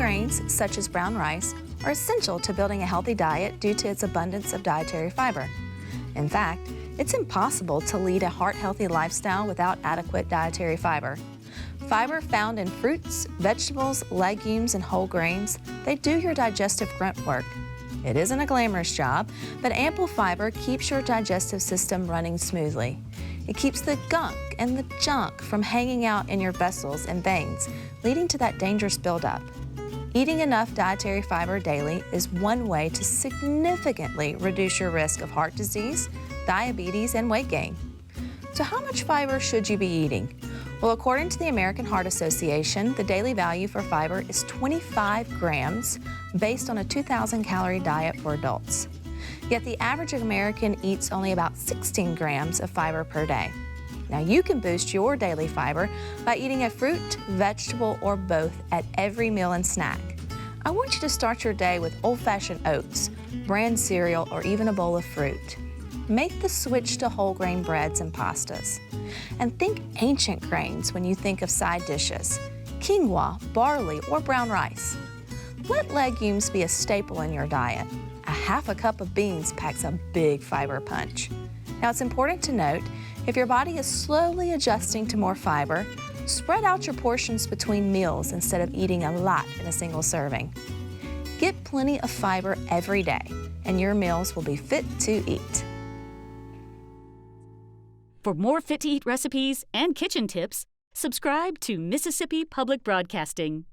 grains, such as brown rice, are essential to building a healthy diet due to its abundance of dietary fiber. In fact, it's impossible to lead a heart-healthy lifestyle without adequate dietary fiber. Fiber found in fruits, vegetables, legumes, and whole grains, they do your digestive grunt work. It isn't a glamorous job, but ample fiber keeps your digestive system running smoothly. It keeps the gunk and the junk from hanging out in your vessels and veins, leading to that dangerous buildup. Eating enough dietary fiber daily is one way to significantly reduce your risk of heart disease, diabetes, and weight gain. So how much fiber should you be eating? Well, according to the American Heart Association, the daily value for fiber is 25 grams based on a 2,000 calorie diet for adults. Yet the average American eats only about 16 grams of fiber per day. Now you can boost your daily fiber by eating a fruit, vegetable, or both at every meal and snack. I want you to start your day with old-fashioned oats, bran cereal, or even a bowl of fruit. Make the switch to whole grain breads and pastas. And think ancient grains when you think of side dishes: quinoa, barley, or brown rice. Let legumes be a staple in your diet. A half a cup of beans packs a big fiber punch. Now it's important to note, if your body is slowly adjusting to more fiber, spread out your portions between meals instead of eating a lot in a single serving. Get plenty of fiber every day, and your meals will be fit to eat. For more Fit to Eat recipes and kitchen tips, subscribe to Mississippi Public Broadcasting.